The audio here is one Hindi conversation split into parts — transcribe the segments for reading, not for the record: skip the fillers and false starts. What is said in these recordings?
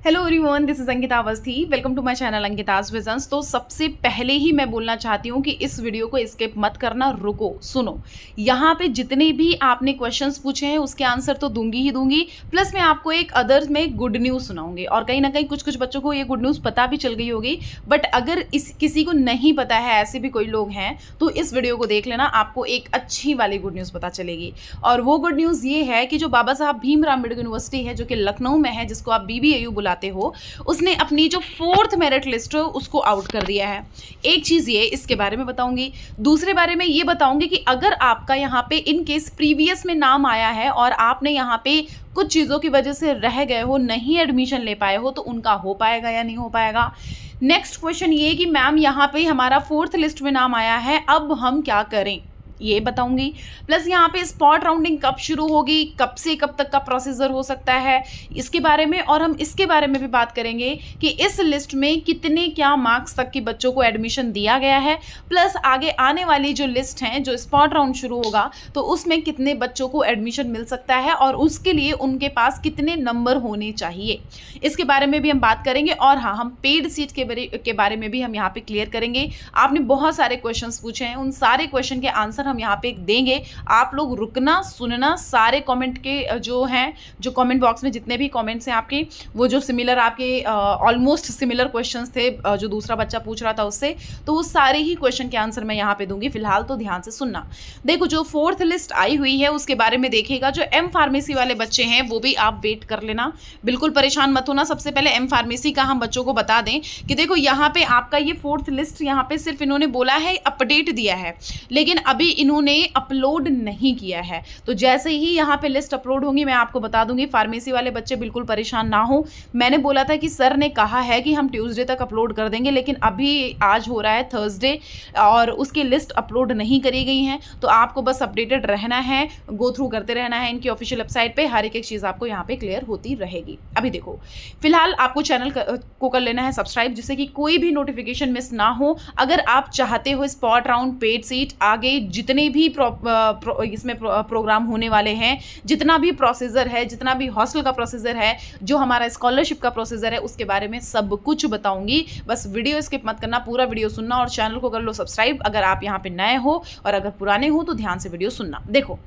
Hello everyone, this is Ankita Awasthi. Welcome to my channel Ankita's visions. तो सबसे पहले ही मैं बोलना चाहती हूँ कि इस वीडियो को स्किप मत करना, रुको, सुनो। यहाँ पे जितने भी आपने क्वेश्चंस पूछे हैं उसके आंसर तो दूंगी ही दूंगी, प्लस मैं आपको एक अदर में गुड न्यूज़ सुनाऊंगी। और कहीं ना कहीं कुछ बच्चों को ये गुड न्यूज़ पता भी चल गई होगी, बट अगर किसी को नहीं पता है, ऐसे भी कोई लोग हैं, तो इस वीडियो को देख लेना, आपको एक अच्छी वाली गुड न्यूज़ पता चलेगी। और वो गुड न्यूज़ ये है कि जो बाबा साहब भीमराव अम्बेडकर यूनिवर्सिटी है, जो कि लखनऊ में है, जिसको आप BBAU बुलाते हो, उसने अपनी जो 4th मेरिट लिस्ट है उसको आउट कर दिया है। एक चीज ये इसके बारे में बताऊंगी, दूसरे बारे में ये बताऊंगी कि अगर आपका यहाँ पे इन केस प्रीवियस में नाम आया है और आपने यहाँ पे कुछ चीजों की वजह से रह गए हो, नहीं एडमिशन ले पाए हो, तो उनका हो पाएगा या नहीं हो पाएगा। नेक्स्ट क्वेश्चन ये कि मैम यहाँ पे हमारा 4th लिस्ट में नाम आया है, अब हम क्या करें, ये बताऊंगी। प्लस यहाँ पे स्पॉट राउंडिंग कब शुरू होगी, कब से कब तक का प्रोसीजर हो सकता है, इसके बारे में, और हम इसके बारे में भी बात करेंगे कि इस लिस्ट में कितने क्या मार्क्स तक के बच्चों को एडमिशन दिया गया है। प्लस आगे आने वाली जो लिस्ट हैं, जो स्पॉट राउंड शुरू होगा, तो उसमें कितने बच्चों को एडमिशन मिल सकता है और उसके लिए उनके पास कितने नंबर होने चाहिए, इसके बारे में भी हम बात करेंगे। और हाँ, हम पेड सीट के बारे में भी हम यहाँ पे क्लियर करेंगे। आपने बहुत सारे क्वेश्चन पूछे हैं, उन सारे क्वेश्चन के आंसर हम यहाँ पे देंगे। आप लोग रुकना, सुनना, सारे कमेंट के जो हैं, जो कमेंट बॉक्स में जितने भी कमेंट्स हैं आपके, वो जो सिमिलर आपके ऑलमोस्ट सिमिलर क्वेश्चंस थे जो दूसरा बच्चा पूछ रहा था उससे, तो वो सारे ही क्वेश्चन के आंसर मैं यहाँ पे दूंगी। फिलहाल तो ध्यान से सुनना। देखो, जो 4th लिस्ट आई हुई है उसके बारे में देखिएगा। जो M फार्मेसी वाले बच्चे हैं वो भी आप वेट कर लेना, बिल्कुल परेशान मत होना। सबसे पहले M फार्मेसी का हम बच्चों को बता दें कि देखो, यहाँ पे आपका ये 4th लिस्ट, यहाँ पे सिर्फ इन्होंने बोला है अपडेट दिया है, लेकिन अभी इन्होंने अपलोड नहीं किया है। तो जैसे ही यहाँ पे लिस्ट अपलोड होंगी मैं आपको बता दूंगी। फार्मेसी वाले बच्चे बिल्कुल परेशान ना हो। मैंने बोला था कि सर ने कहा है कि हम ट्यूसडे तक अपलोड कर देंगे, लेकिन अभी आज हो रहा है थर्सडे और उसकी लिस्ट अपलोड नहीं करी गई है। तो आपको बस अपडेटेड रहना है, गो थ्रू करते रहना है इनकी ऑफिशियल वेबसाइट पे, हर एक चीज़ आपको यहाँ पे क्लियर होती रहेगी। अभी देखो, फिलहाल आपको चैनल को कर लेना है सब्सक्राइब, जिससे कि कोई भी नोटिफिकेशन मिस ना हो। अगर आप चाहते हो स्पॉट राउंड, पेड सीट, आगे जितने भी इसमें प्रोग्राम होने वाले हैं, जितना भी प्रोसीजर है, जितना भी हॉस्टल का प्रोसीजर है, जो हमारा स्कॉलरशिप का प्रोसीजर है, उसके बारे में सब कुछ बताऊंगी। बस वीडियो स्किप मत करना, पूरा वीडियो सुनना और चैनल को कर लो सब्सक्राइब अगर आप यहाँ पे नए हो, और अगर पुराने हो तो ध्यान से वीडियो सुनना। देखो,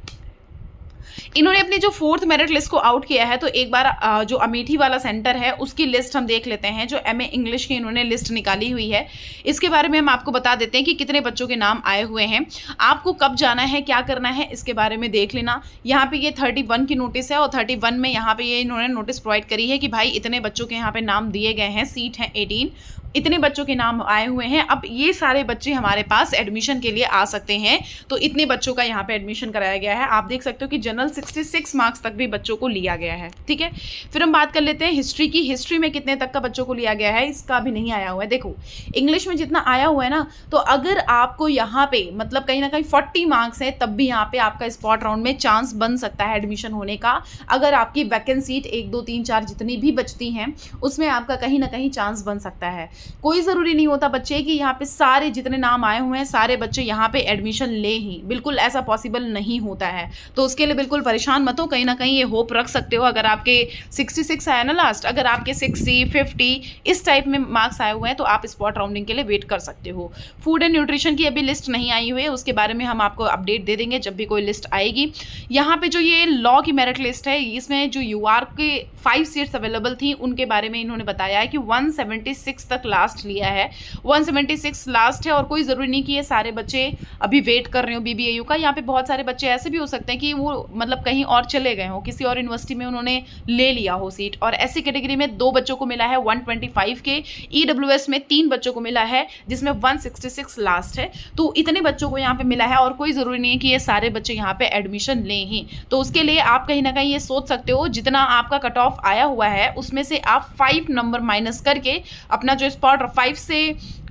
इन्होंने अपनी जो 4th मेरिट लिस्ट को आउट किया है, तो एक बार जो अमेठी वाला सेंटर है उसकी लिस्ट हम देख लेते हैं। जो MA इंग्लिश की इन्होंने लिस्ट निकाली हुई है, इसके बारे में हम आपको बता देते हैं कि कितने बच्चों के नाम आए हुए हैं, आपको कब जाना है, क्या करना है, इसके बारे में देख लेना। यहाँ पे ये 31 की नोटिस है और 31 में यहाँ पे ये इन्होंने नोटिस प्रोवाइड करी है कि भाई इतने बच्चों के यहाँ पे नाम दिए गए हैं, सीट हैं 18, इतने बच्चों के नाम आए हुए हैं। अब ये सारे बच्चे हमारे पास एडमिशन के लिए आ सकते हैं, तो इतने बच्चों का यहाँ पे एडमिशन कराया गया है। आप देख सकते हो कि जनरल 66 मार्क्स तक भी बच्चों को लिया गया है। ठीक है, फिर हम बात कर लेते हैं हिस्ट्री की। हिस्ट्री में कितने तक का बच्चों को लिया गया है, इसका भी नहीं आया हुआ है। देखो, इंग्लिश में जितना आया हुआ है ना, तो अगर आपको यहाँ पे मतलब कहीं ना कहीं 40 मार्क्स है, तब भी यहाँ पे आपका स्पॉट राउंड में चांस बन सकता है एडमिशन होने का। अगर आपकी वैकेंट सीट 1, 2, 3, 4 जितनी भी बचती हैं, उसमें आपका कहीं ना कहीं चांस बन सकता है। कोई ज़रूरी नहीं होता बच्चे कि यहाँ पे सारे जितने नाम आए हुए हैं सारे बच्चे यहाँ पे एडमिशन ले ही, बिल्कुल ऐसा पॉसिबल नहीं होता है। तो उसके लिए बिल्कुल परेशान मत हो, कहीं ना कहीं ये होप रख सकते हो। अगर आपके 66 आया ना लास्ट, अगर आपके 60, 50 इस टाइप में मार्क्स आए हुए हैं, तो आप स्पॉट राउंडिंग के लिए वेट कर सकते हो। फूड एंड न्यूट्रिशन की अभी लिस्ट नहीं आई हुई है, उसके बारे में हम आपको अपडेट दे देंगे जब भी कोई लिस्ट आएगी। यहाँ पे जो ये लॉ की मेरिट लिस्ट है, इसमें जो UR के 5 सीट्स अवेलेबल थी, उनके बारे में इन्होंने बताया है कि 176 तक लास्ट लिया है, 176 लास्ट है। और कोई ज़रूरी नहीं कि ये सारे बच्चे अभी वेट कर रहे हो BBAU का। यहाँ पे बहुत सारे बच्चे ऐसे भी हो सकते हैं कि वो मतलब कहीं और चले गए हो, किसी और यूनिवर्सिटी में उन्होंने ले लिया हो सीट। और ऐसी कैटेगरी में 2 बच्चों को मिला है 125 के, EWS में 3 बच्चों को मिला है जिसमें 166 लास्ट है। तो इतने बच्चों को यहाँ पे मिला है, और कोई ज़रूरी नहीं है कि ये सारे बच्चे यहाँ पे एडमिशन लें ही। तो उसके लिए आप कहीं ना कहीं ये सोच सकते हो, जितना आपका कट ऑफ आया हुआ है उसमें से आप 5 नंबर माइनस करके अपना जो स्पॉट 5 से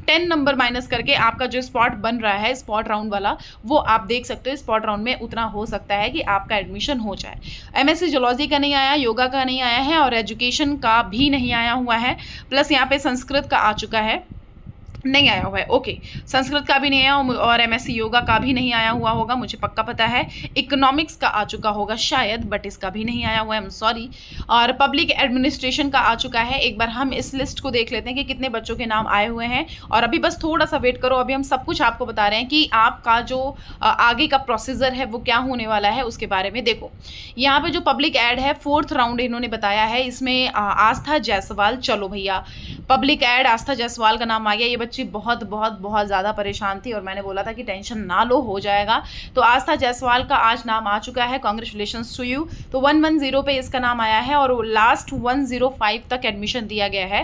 10 नंबर माइनस करके आपका जो स्पॉट बन रहा है स्पॉट राउंड वाला, वो आप देख सकते हो। स्पॉट राउंड में उतना हो सकता है कि आपका एडमिशन हो जाए। MSc जूलॉजी का नहीं आया, योगा का नहीं आया है, और एजुकेशन का भी नहीं आया हुआ है। प्लस यहाँ पे संस्कृत का आ चुका है। नहीं आया हुआ है, ओके। संस्कृत का भी नहीं आया और एमएससी योगा का भी नहीं आया हुआ होगा, मुझे पक्का पता है। इकोनॉमिक्स का आ चुका होगा शायद, बट इसका भी नहीं आया हुआ है, आई एम सॉरी। और पब्लिक एडमिनिस्ट्रेशन का आ चुका है। एक बार हम इस लिस्ट को देख लेते हैं कि कितने बच्चों के नाम आए हुए हैं। और अभी बस थोड़ा सा वेट करो, अभी हम सब कुछ आपको बता रहे हैं कि आपका जो आगे का प्रोसीजर है वो क्या होने वाला है उसके बारे में। देखो यहाँ पे जो पब्लिक एड है 4th राउंड इन्होंने बताया है, इसमें आस्था जायसवाल, चलो भैया पब्लिक एड आस्था जायसवाल का नाम आ गया। ये बच्ची बहुत बहुत बहुत ज़्यादा परेशान थी और मैंने बोला था कि टेंशन ना लो, हो जाएगा। तो आस्था जायसवाल का आज नाम आ चुका है, कॉन्ग्रेचुलेशंस टू यू। तो 110 पे इसका नाम आया है और लास्ट 105 तक एडमिशन दिया गया है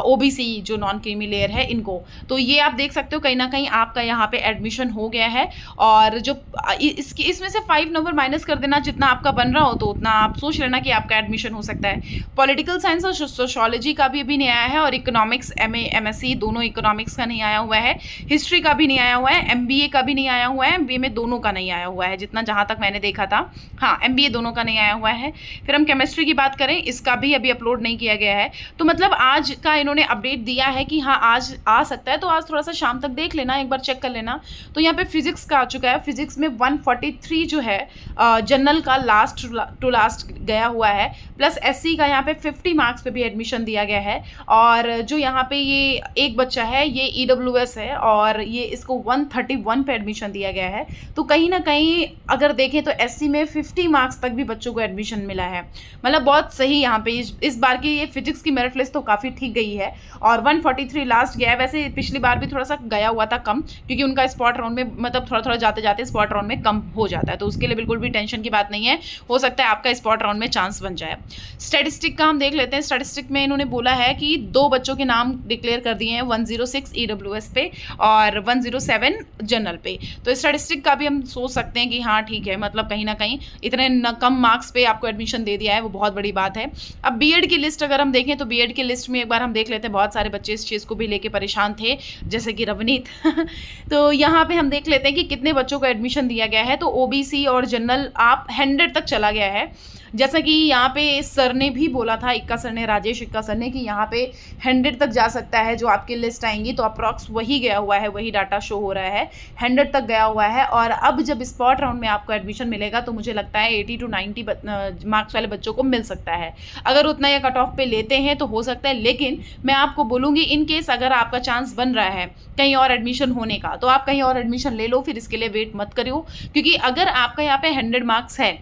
ओबीसी जो नॉन क्रीमी लेयर है इनको। तो ये आप देख सकते हो कहीं ना कहीं आपका यहाँ पे एडमिशन हो गया है। और जो इसमें से 5 नंबर माइनस कर देना, जितना आपका बन रहा हो तो उतना आप सोच लेना कि आपका एडमिशन हो सकता है। पॉलिटिकल साइंस और सोशियोलॉजी का भी अभी नहीं आया है और इकोनॉमिक्स एमए एमएससी दोनों इकोनॉमिक्स का नहीं आया हुआ है। हिस्ट्री का भी नहीं आया हुआ है, एमबीए का भी नहीं आया हुआ है, एमबीए में दोनों का नहीं आया हुआ है जितना जहाँ तक मैंने देखा था। हाँ, एमबीए दोनों का नहीं आया हुआ है। फिर हम केमिस्ट्री की बात करें, इसका भी अभी अपलोड नहीं किया गया है। तो मतलब आज का इन्होंने अपडेट दिया है कि हाँ आज आ सकता है, तो आज थोड़ा सा शाम तक देख लेना, एक बार चेक कर लेना। तो यहाँ पे फिजिक्स का आ चुका है। फिजिक्स में 143 जो है जनरल का लास्ट टू लास्ट गया हुआ है, प्लस एससी का यहाँ पे 50 मार्क्स पे भी एडमिशन दिया गया है। और जो यहाँ पे ये एक बच्चा है ये ईडब्ल्यूएस है और ये इसको 131 पे एडमिशन दिया गया है। तो कहीं ना कहीं अगर देखें तो एससी में 50 मार्क्स तक भी बच्चों को एडमिशन मिला है, मतलब बहुत सही। यहाँ पे इस बार की ये फिजिक्स की मेरिट लिस्ट तो काफ़ी ठीक गई है और 143 लास्ट गया है। वैसे पिछली बार भी थोड़ा सा गया हुआ था कम, क्योंकि उनका स्पॉट राउंड में मतलब थोड़ा थोड़ा जाते जाते स्पॉट राउंड में कम हो जाता है, तो उसके लिए बिल्कुल भी टेंशन की बात नहीं है, हो सकता है आपका स्पॉट राउंड में चांस बन जाए। स्टैटिस्टिक का हम देख लेते हैं। स्टैटिस्टिक में इन्होंने बोला है कि 2 बच्चों के नाम डिक्लेयर कर दिए हैं, 106 ईडब्ल्यूएस पे और 107 जनरल पे। तो स्टैटिस्टिक का भी हम सोच सकते हैं कि हाँ ठीक है, मतलब कहीं ना कहीं इतने कम मार्क्स पे आपको एडमिशन दे दिया है, वो बहुत बड़ी बात है। अब बीएड की लिस्ट अगर हम देखें तो बीएड की लिस्ट में एक बार हम देख लेते हैं, बहुत सारे बच्चे इस चीज़ को भी लेके परेशान थे जैसे कि रवनीत तो यहाँ पे हम देख लेते हैं कि कितने बच्चों को एडमिशन दिया गया है। तो ओबीसी और जनरल आप 100 तक चला गया है, जैसा कि यहाँ पे सर ने भी बोला था, इक्का सर ने, राजेश इक्का सर ने, कि यहाँ पे 100 तक जा सकता है जो आपकी लिस्ट आएंगी। तो अप्रॉक्स वही गया हुआ है, वही डाटा शो हो रहा है, 100 तक गया हुआ है। और अब जब स्पॉट राउंड में आपको एडमिशन मिलेगा तो मुझे लगता है 80 to 90 मार्क्स वाले बच्चों को मिल सकता है। अगर उतना या कट ऑफ पे लेते हैं तो हो सकता है, लेकिन मैं आपको बोलूँगी इन केस अगर आपका चांस बन रहा है कहीं और एडमिशन होने का तो आप कहीं और एडमिशन ले लो, फिर इसके लिए वेट मत करो। क्योंकि अगर आपका यहाँ पे 100 मार्क्स है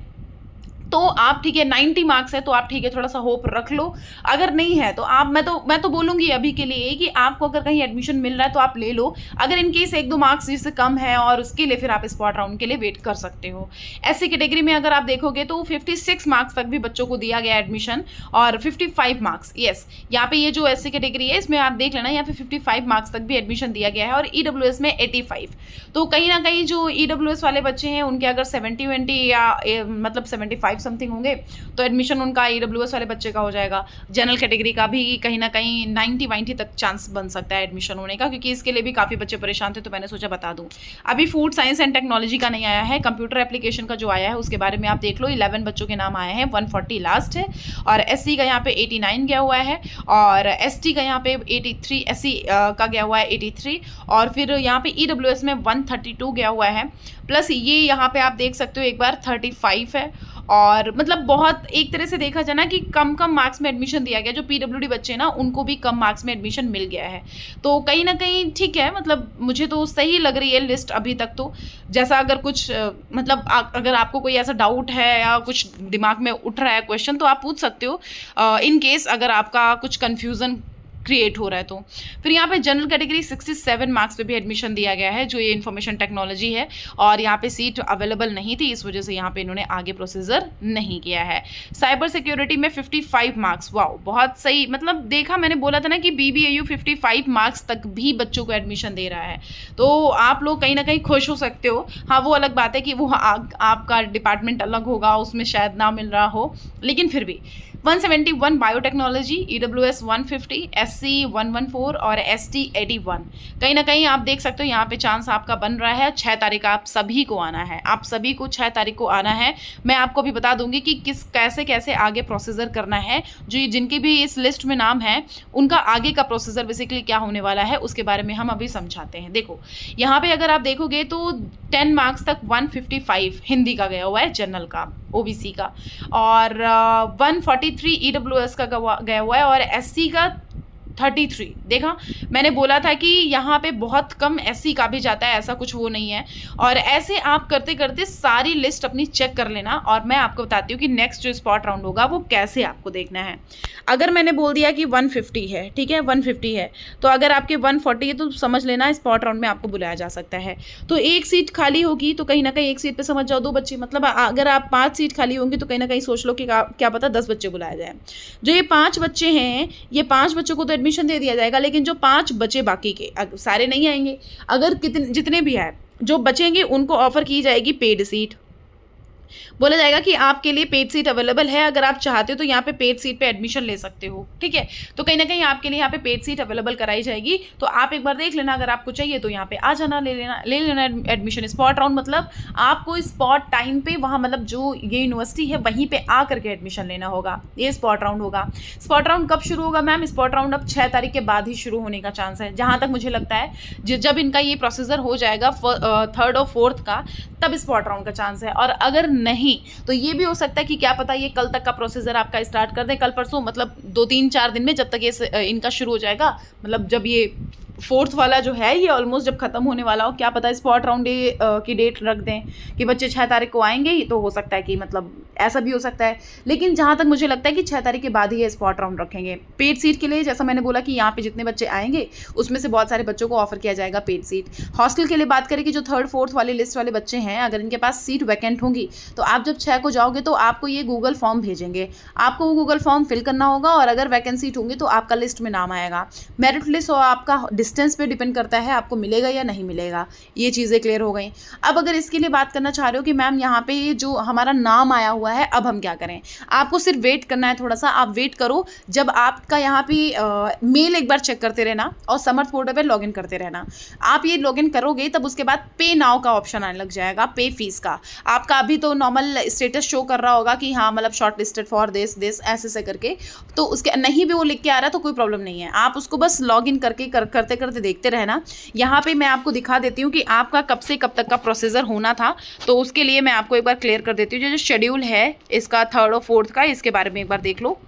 तो आप ठीक है, 90 मार्क्स है तो आप ठीक है थोड़ा सा होप रख लो। अगर नहीं है तो आप मैं तो बोलूँगी अभी के लिए कि आपको अगर कहीं एडमिशन मिल रहा है तो आप ले लो। अगर इन केस 1-2 मार्क्स जिससे कम है और उसके लिए फिर आप स्पॉट राउंड के लिए वेट कर सकते हो। ऐसी कैटेगरी में अगर आप देखोगे तो 56 मार्क्स तक भी बच्चों को दिया गया एडमिशन और 55 मार्क्स, यस यहाँ पे ये जो ऐसी कैटेगरी है इसमें आप देख लेना, यहाँ पे 55 मार्क्स तक भी एडमिशन दिया गया है और ईडब्ल्यूएस में 85। तो कहीं ना कहीं जो ईडब्ल्यूएस वाले बच्चे हैं उनके अगर 70-20 या मतलब 75 समथिंग होंगे तो एडमिशन उनका ईडब्ल्यूएस वाले बच्चे का हो जाएगा। जनरल कैटेगरी का भी कहीं ना कहीं 90-90 तक चांस बन सकता है एडमिशन होने का, क्योंकि इसके लिए भी काफ़ी बच्चे परेशान थे तो मैंने सोचा बता दूं। अभी फूड साइंस एंड टेक्नोलॉजी का नहीं आया है, कंप्यूटर एप्लीकेशन का जो आया है उसके बारे में आप देख लो। 11 बच्चों के नाम आए हैं, 140 लास्ट है और एससी का यहाँ पे 89 गया हुआ है और एसटी का यहाँ पे 83, एससी का गया हुआ है 83 और फिर यहाँ पे ईडब्ल्यूएस में 132 गया हुआ है। प्लस ये यहाँ पे आप देख सकते हो एक बार 35 है और मतलब बहुत एक तरह से देखा जाए ना कि कम मार्क्स में एडमिशन दिया गया। जो पीडब्ल्यूडी बच्चे ना उनको भी कम मार्क्स में एडमिशन मिल गया है, तो कहीं ना कहीं ठीक है, मतलब मुझे तो सही लग रही है लिस्ट अभी तक। तो जैसा अगर कुछ मतलब अगर आपको कोई ऐसा डाउट है या कुछ दिमाग में उठ रहा है क्वेश्चन तो आप पूछ सकते हो, इन केस अगर आपका कुछ कन्फ्यूज़न क्रिएट हो रहा है तो। फिर यहाँ पे जनरल कैटेगरी 67 मार्क्स पे भी एडमिशन दिया गया है, जो ये इन्फॉर्मेशन टेक्नोलॉजी है और यहाँ पे सीट अवेलेबल नहीं थी, इस वजह से यहाँ पे इन्होंने आगे प्रोसीजर नहीं किया है। साइबर सिक्योरिटी में 55 मार्क्स, वाह बहुत सही। मतलब देखा, मैंने बोला था ना कि BBAU 55 मार्क्स तक भी बच्चों को एडमिशन दे रहा है, तो आप लोग कहीं ना कहीं खुश हो सकते हो। हाँ वो अलग बात है कि वो आपका डिपार्टमेंट अलग होगा, उसमें शायद ना मिल रहा हो, लेकिन फिर भी 171 बायोटेक्नोलॉजी, EWS 150, SC 114 और ST 81। कहीं ना कहीं आप देख सकते हो यहाँ पे चांस आपका बन रहा है। 6 तारीख आप सभी को आना है, आप सभी को 6 तारीख को आना है। मैं आपको भी बता दूंगी कि कैसे कैसे आगे प्रोसीजर करना है। जो जिनके भी इस लिस्ट में नाम है उनका आगे का प्रोसीजर बेसिकली क्या होने वाला है उसके बारे में हम अभी समझाते हैं। देखो यहाँ पे अगर आप देखोगे तो 10 मार्क्स तक 155 हिंदी का गया हुआ है, जनरल का, OBC का, और 143 EWS का गया हुआ है और SC का 33। देखा, मैंने बोला था कि यहाँ पे बहुत कम SC का भी जाता है, ऐसा कुछ वो नहीं है। और ऐसे आप करते करते सारी लिस्ट अपनी चेक कर लेना और मैं आपको बताती हूँ कि नेक्स्ट जो स्पॉट राउंड होगा वो कैसे आपको देखना है। अगर मैंने बोल दिया कि 150 है, ठीक है, 150 है, तो अगर आपके 140 है तो समझ लेना स्पॉट राउंड में आपको बुलाया जा सकता है। तो एक सीट खाली होगी तो कहीं ना कहीं एक सीट पे समझ जाओ 2 बच्चे, मतलब अगर आप 5 सीट खाली होंगी तो कहीं ना कहीं सोच लो कि क्या पता 10 बच्चे बुलाया जाए। जो ये 5 बच्चे हैं, ये 5 बच्चों को तो एडमिशन दे दिया जाएगा, लेकिन जो 5 बचे बाकी के सारे नहीं आएंगे। अगर जितने भी हैं जो बचेंगे उनको ऑफर की जाएगी पेड सीट। बोला जाएगा कि आपके लिए पेड सीट अवेलेबल है, अगर आप चाहते हो तो यहाँ पे पेड सीट पे एडमिशन ले सकते हो, ठीक है। तो कहीं ना कहीं आपके लिए यहाँ पे पेड सीट अवेलेबल कराई जाएगी। तो आप एक बार देख लेना, अगर आपको चाहिए तो यहाँ पे आ जाना, ले लेना एडमिशन। स्पॉट राउंड मतलब आपको स्पॉट टाइम पे वहाँ, मतलब जो ये यूनिवर्सिटी है वहीं पे आ करके एडमिशन लेना होगा, ये स्पॉट राउंड होगा। स्पॉट राउंड कब शुरू होगा मैम? स्पॉट राउंड अब 6 तारीख के बाद ही शुरू होने का चांस है, जहाँ तक मुझे लगता है। जब इनका ये प्रोसीजर हो जाएगा 3rd और 4th का, तब स्पॉट राउंड का चांस है। और अगर नहीं तो ये भी हो सकता है कि क्या पता ये कल तक का प्रोसीजर आपका स्टार्ट कर दें, कल परसों, मतलब 2-3-4 दिन में, जब तक ये इनका शुरू हो जाएगा। मतलब जब ये 4th वाला जो है ये ऑलमोस्ट जब खत्म होने वाला हो, क्या पता स्पॉट राउंड की डेट रख दें कि बच्चे 6 तारीख को आएंगे ही, तो हो सकता है कि मतलब ऐसा भी हो सकता है। लेकिन जहाँ तक मुझे लगता है कि 6 तारीख के बाद ही ये स्पॉट राउंड रखेंगे। पेड सीट के लिए जैसा मैंने बोला कि यहाँ पे जितने बच्चे आएंगे उसमें से बहुत सारे बच्चों को ऑफर किया जाएगा पेड सीट। हॉस्टल के लिए बात करें कि जो 3rd 4th वाले लिस्ट वाले बच्चे हैं, अगर इनके पास सीट वैकेंट होंगी तो आप जब 6 को जाओगे तो आपको ये गूगल फॉर्म भेजेंगे, आपको वो गूगल फॉर्म फिल करना होगा और अगर वैकेंसी होंगी तो आपका लिस्ट में नाम आएगा। मेरिट लिस्ट और आपका डिस्टेंस पे डिपेंड करता है आपको मिलेगा या नहीं मिलेगा। ये चीज़ें क्लियर हो गई। अब अगर इसके लिए बात करना चाह रहे हो कि मैम यहाँ पे ये जो हमारा नाम आया हुआ है अब हम क्या करें, आपको सिर्फ वेट करना है, थोड़ा सा आप वेट करो। जब आपका यहाँ पे मेल एक बार चेक करते रहना और समर्थ पोर्टल पे लॉगिन करते रहना। आप ये लॉगिन करोगे तब उसके बाद पे नाउ का ऑप्शन आने लग जाएगा, पे फीस का। आपका अभी तो नॉर्मल स्टेटस शो कर रहा होगा कि हाँ मतलब शॉर्ट लिस्टेड फॉर दिस ऐसे करके, तो उसके नहीं भी वो लिख के आ रहा है तो कोई प्रॉब्लम नहीं है। आप उसको बस लॉगिन करके करते करते देखते रहना। यहाँ पे मैं आपको दिखा देती हूँ कि आपका कब से कब तक का प्रोसीजर होना था, तो उसके लिए मैं आपको एक बार क्लियर कर देती हूँ। जो शेड्यूल है इसका 3rd और 4th का, इसके बारे में एक बार देख लो।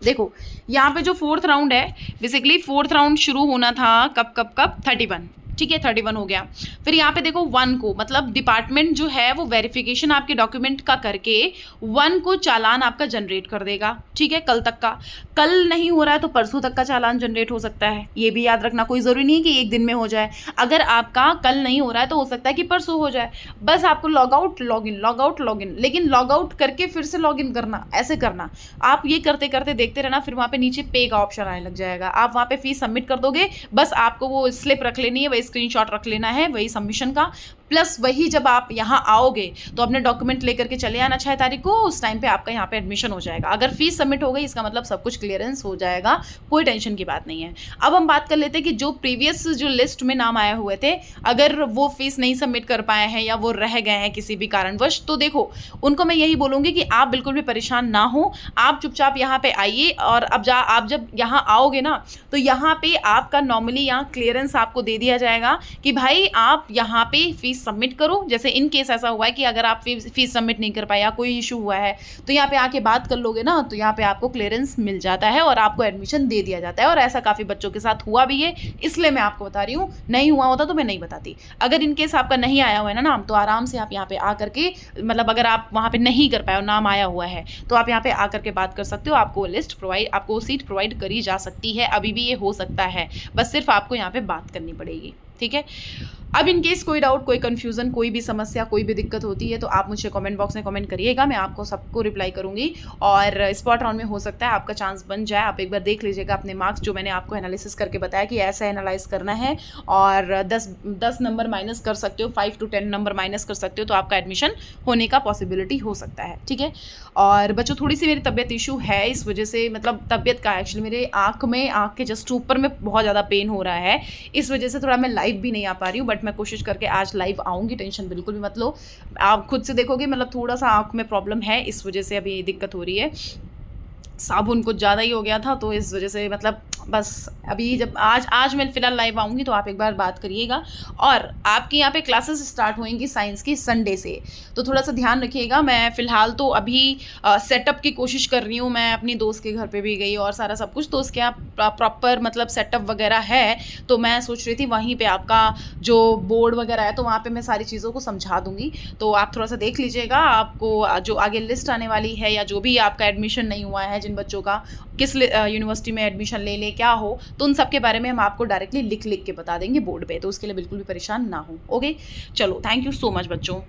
देखो यहाँ पे जो 4th राउंड है, बेसिकली 4th राउंड शुरू होना था कब 31, ठीक है, 31 हो गया। फिर यहाँ पे देखो 1 को, मतलब डिपार्टमेंट जो है वो वेरिफिकेशन आपके डॉक्यूमेंट का करके 1 को चालान आपका जनरेट कर देगा, ठीक है, कल तक का। कल नहीं हो रहा है तो परसों तक का चालान जनरेट हो सकता है, ये भी याद रखना। कोई ज़रूरी नहीं है कि एक दिन में हो जाए। अगर आपका कल नहीं हो रहा है तो हो सकता है कि परसों हो जाए। बस आपको लॉग आउट लॉगिन, लेकिन लॉग आउट करके फिर से लॉगिन करना, ऐसे करना। आप ये करते करते देखते रहना। फिर वहाँ पे नीचे पे का ऑप्शन आने लग जाएगा, आप वहाँ पे फीस सबमिट कर दोगे। बस आपको वो स्लिप रख लेनी है, वही स्क्रीनशॉट रख लेना है, वही सबमिशन का। प्लस वही जब आप यहाँ आओगे तो अपने डॉक्यूमेंट लेकर के चले आना 6 तारीख को। उस टाइम पे आपका यहाँ पे एडमिशन हो जाएगा। अगर फीस सबमिट हो गई इसका मतलब सब कुछ क्लियरेंस हो जाएगा, कोई टेंशन की बात नहीं है। अब हम बात कर लेते हैं कि जो प्रीवियस जो लिस्ट में नाम आए हुए थे, अगर वो फीस नहीं सबमिट कर पाए हैं या वो रह गए हैं किसी भी कारणवश, तो देखो उनको मैं यही बोलूँगी कि आप बिल्कुल भी परेशान ना हो, आप चुपचाप यहाँ पे आइए। और अब आप जब यहाँ आओगे ना तो यहाँ पे आपका नॉर्मली यहाँ क्लियरेंस आपको दे दिया जाएगा कि भाई आप यहाँ पे फीस सबमिट करो। जैसे इन केस ऐसा हुआ है कि अगर आप फीस सबमिट नहीं कर पाए या कोई इशू हुआ है तो यहाँ पे आके बात कर लोगे ना, तो यहाँ पे आपको क्लियरेंस मिल जाता है और आपको एडमिशन दे दिया जाता है। और ऐसा काफ़ी बच्चों के साथ हुआ भी है, इसलिए मैं आपको बता रही हूँ। नहीं हुआ होता तो मैं नहीं बताती। अगर इन केस आपका नहीं आया हुआ है ना नाम, तो आराम से आप यहाँ पे आ करके, मतलब अगर आप वहाँ पे नहीं कर पाए और नाम आया हुआ है तो आप यहाँ पे आ करके बात कर सकते हो। आपको लिस्ट प्रोवाइड, आपको सीट प्रोवाइड करी जा सकती है, अभी भी ये हो सकता है। बस सिर्फ आपको यहाँ पे बात करनी पड़ेगी, ठीक है। अब इन केस कोई डाउट, कोई कन्फ्यूज़न, कोई भी समस्या, कोई भी दिक्कत होती है तो आप मुझे कमेंट बॉक्स में कमेंट करिएगा, मैं आपको सबको रिप्लाई करूँगी। और स्पॉट राउंड में हो सकता है आपका चांस बन जाए। आप एक बार देख लीजिएगा अपने मार्क्स, जो मैंने आपको एनालिसिस करके बताया कि ऐसा एनालाइज करना है, और 10 नंबर माइनस कर सकते हो, 5 to 10 नंबर माइनस कर सकते हो, तो आपका एडमिशन होने का पॉसिबिलिटी हो सकता है। ठीक है। और बच्चों, थोड़ी सी मेरी तबीयत इशू है, इस वजह से, मतलब तबीयत का एक्चुअली मेरे आँख के जस्ट ऊपर में बहुत ज़्यादा पेन हो रहा है, इस वजह से थोड़ा मैं लाइव भी नहीं आ पा रही हूँ, बट मैं कोशिश करके आज लाइव आऊँगी, टेंशन बिल्कुल भी मत लो। आप खुद से देखोगे, मतलब थोड़ा सा आँख में प्रॉब्लम है, इस वजह से अभी दिक्कत हो रही है। साबुन कुछ ज़्यादा ही हो गया था, तो इस वजह से मतलब बस अभी जब आज मैं फ़िलहाल लाइव आऊँगी तो आप एक बार बात करिएगा। और आपके यहाँ पे क्लासेस स्टार्ट होंगी साइंस की संडे से, तो थोड़ा सा ध्यान रखिएगा। मैं फ़िलहाल तो अभी सेटअप की कोशिश कर रही हूँ। मैं अपनी दोस्त के घर पे भी गई और सारा सब कुछ, तो उसके यहाँ प्रॉपर मतलब सेटअप वगैरह है, तो मैं सोच रही थी वहीं पे आपका जो बोर्ड वगैरह है तो वहाँ पे मैं सारी चीज़ों को समझा दूँगी। तो आप थोड़ा सा देख लीजिएगा, आपको जो आगे लिस्ट आने वाली है, या जो भी आपका एडमिशन नहीं हुआ है, जिन बच्चों का किस यूनिवर्सिटी में एडमिशन ले क्या हो, तो उन सब के बारे में हम आपको डायरेक्टली लिख के बता देंगे बोर्ड पे, तो उसके लिए बिल्कुल भी परेशान ना हो। ओके, चलो, थैंक यू सो मच बच्चों।